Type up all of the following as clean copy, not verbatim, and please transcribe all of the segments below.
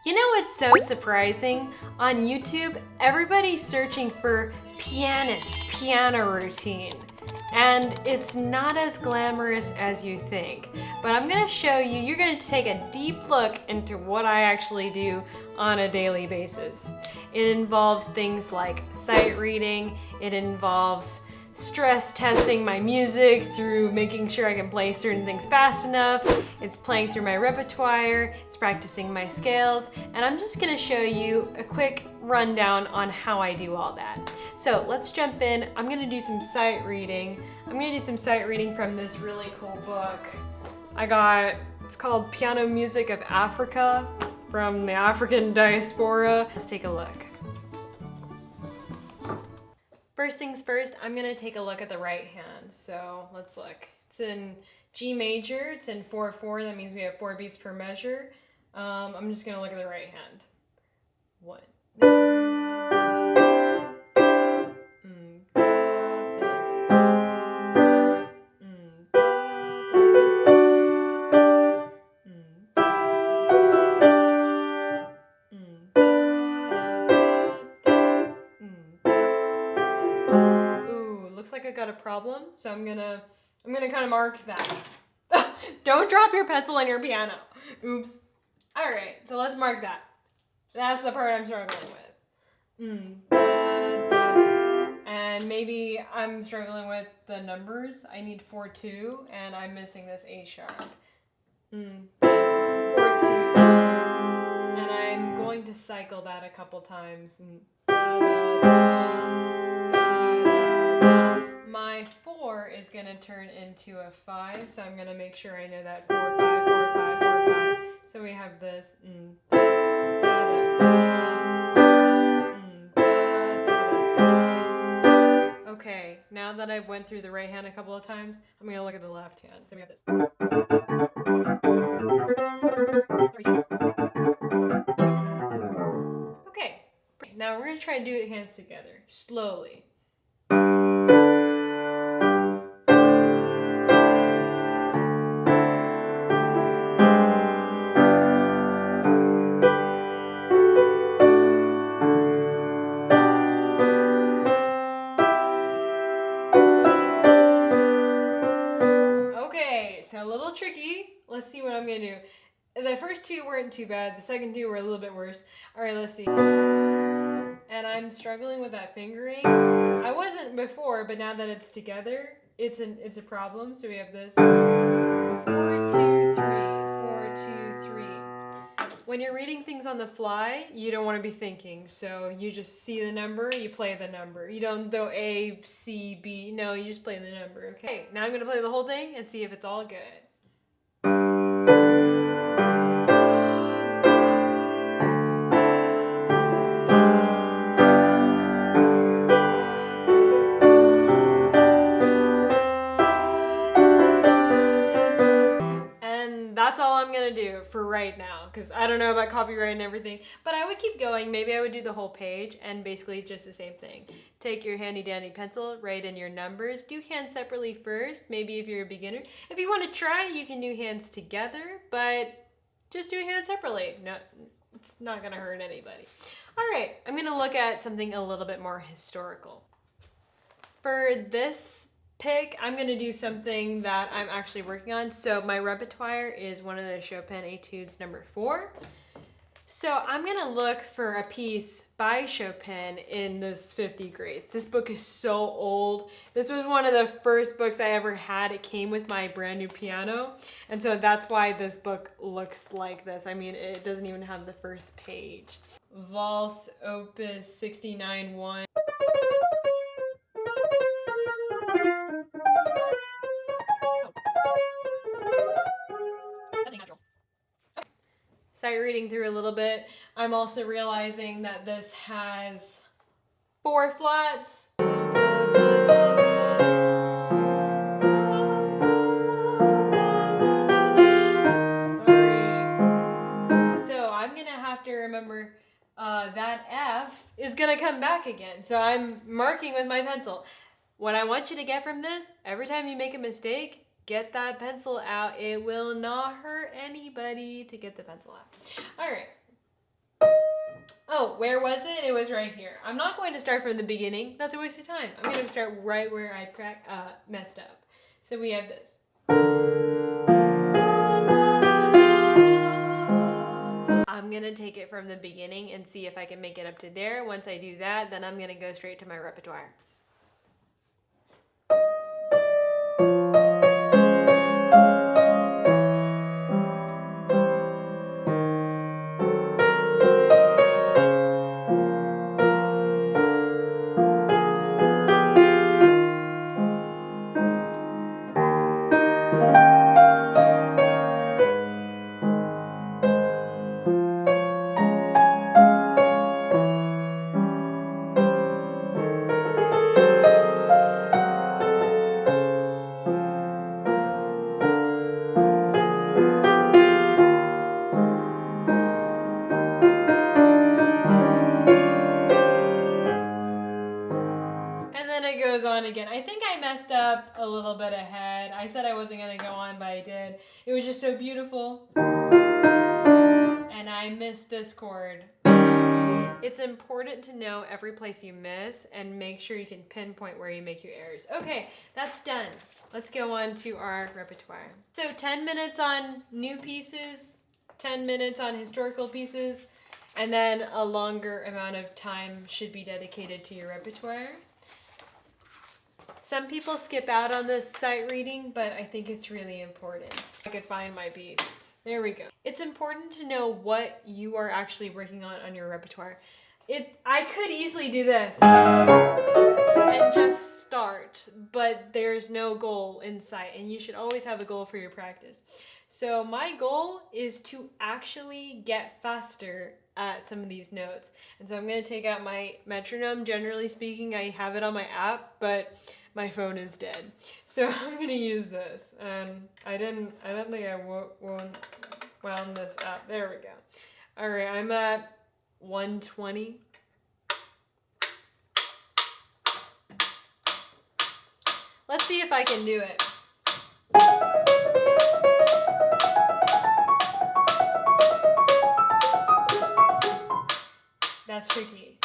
You know what's so surprising? On YouTube, everybody's searching for pianist, piano routine. And it's not as glamorous as you think. But I'm gonna show you, you're gonna take a deep look into what I actually do on a daily basis. It involves things like sight reading, it involves stress testing my music through making sure I can play certain things fast enough. It's playing through my repertoire, it's practicing my scales, and I'm just gonna show you a quick rundown on how I do all that. So let's jump in. I'm gonna do some sight reading. I'm gonna do some sight reading from this really cool book it's called Piano Music of Africa from the African diaspora. Let's take a look. First things first, I'm gonna take a look at the right hand. So let's look. It's in G major, it's in 4/4, that means we have 4 beats per measure. I'm just gonna look at the right hand. 1. Looks like I got a problem, so I'm gonna kind of mark that. Don't drop your pencil on your piano. Oops. All right, so let's mark that. That's the part I'm struggling with. And maybe I'm struggling with the numbers. I need 4/2, and I'm missing this A sharp. 4/2, and I'm going to cycle that a couple times. My 4 is going to turn into a 5, so I'm going to make sure I know that 4, 5, 4, 5, 4, 5. So we have this. Okay, now that I've went through the right hand a couple of times, I'm going to look at the left hand. So we have this. Okay, now we're going to try to do it hands together, slowly. Okay, so a little tricky. Let's see what I'm going to do. The first 2 weren't too bad. The second 2 were a little bit worse. All right, let's see. And I'm struggling with that fingering. I wasn't before, but now that it's together, it's a problem. So we have this 4, 2, 3, 4, 2, 3. When you're reading things on the fly, you don't want to be thinking. So you just see the number, you play the number. You don't go A, C, B. No, you just play the number. Okay, now I'm going to play the whole thing and see if it's all good. That's all I'm gonna do for right now, because I don't know about copyright and everything, but I would keep going. Maybe I would do the whole page and basically just the same thing. Take your handy dandy pencil, write in your numbers, do hands separately first, maybe if you're a beginner. If you want to try, you can do hands together, but just do hands separately. No, it's not gonna hurt anybody. All right, I'm gonna look at something a little bit more historical. For this pick, I'm going to do something that I'm actually working on. So my repertoire is one of the Chopin Etudes number 4. So I'm going to look for a piece by Chopin in this 50 grades. This book is so old. This was one of the first books I ever had. It came with my brand new piano. And so that's why this book looks like this. I mean, it doesn't even have the first page. Valse Opus 69-1. Sight reading through a little bit, I'm also realizing that this has 4 flats. Sorry. So I'm gonna have to remember that F is gonna come back again. So I'm marking with my pencil. What I want you to get from this, every time you make a mistake, get that pencil out. It will not hurt anybody to get the pencil out. All right. Oh, where was it? It was right here. I'm not going to start from the beginning. That's a waste of time. I'm going to start right where I messed up. So we have this. I'm going to take it from the beginning and see if I can make it up to there. Once I do that, then I'm going to go straight to my repertoire. It goes on again. I think I messed up a little bit ahead. I said I wasn't going to go on, but I did. It was just so beautiful. And I missed this chord. It's important to know every place you miss and make sure you can pinpoint where you make your errors. Okay, that's done. Let's go on to our repertoire. So 10 minutes on new pieces, 10 minutes on historical pieces, and then a longer amount of time should be dedicated to your repertoire. Some people skip out on this sight reading, but I think it's really important. I could find my piece. There we go. It's important to know what you are actually working on your repertoire. I could easily do this and just start, but there's no goal in sight, and you should always have a goal for your practice. So my goal is to actually get faster at some of these notes. And so I'm going to take out my metronome. Generally speaking, I have it on my app, but my phone is dead. So I'm going to use this. And I don't think I wound this up. There we go. All right, I'm at 120. Let's see if I can do it. That's tricky.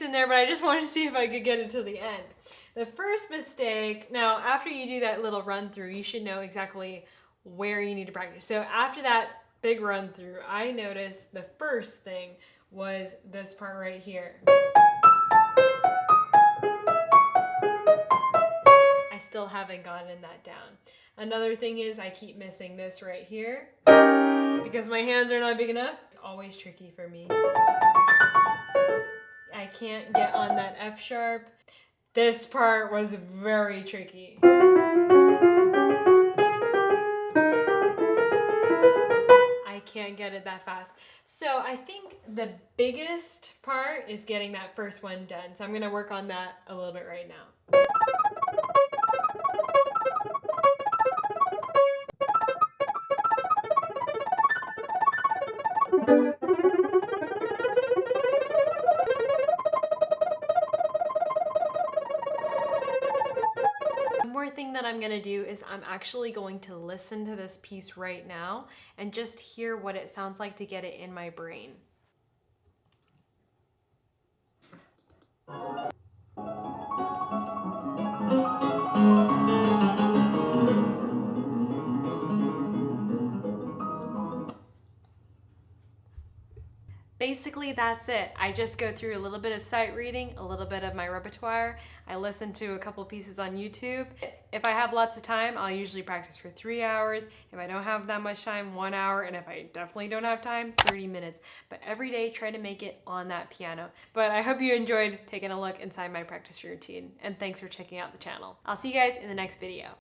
In there, but I just wanted to see if I could get it to the end. The first mistake, now after you do that little run through, you should know exactly where you need to practice. So after that big run through, I noticed the first thing was this part right here. I still haven't gotten that down. Another thing is I keep missing this right here because my hands are not big enough. It's always tricky for me. I can't get on that F sharp. This part was very tricky. I can't get it that fast. So I think the biggest part is getting that first one done. So I'm going to work on that a little bit right now. Thing that I'm going to do is I'm actually going to listen to this piece right now and just hear what it sounds like to get it in my brain. basically that's it. I just go through a little bit of sight reading, a little bit of my repertoire. I listen to a couple pieces on YouTube. If I have lots of time, I'll usually practice for 3 hours. If I don't have that much time, 1 hour. And if I definitely don't have time, 30 minutes. But every day, try to make it on that piano. But I hope you enjoyed taking a look inside my practice routine. And thanks for checking out the channel. I'll see you guys in the next video.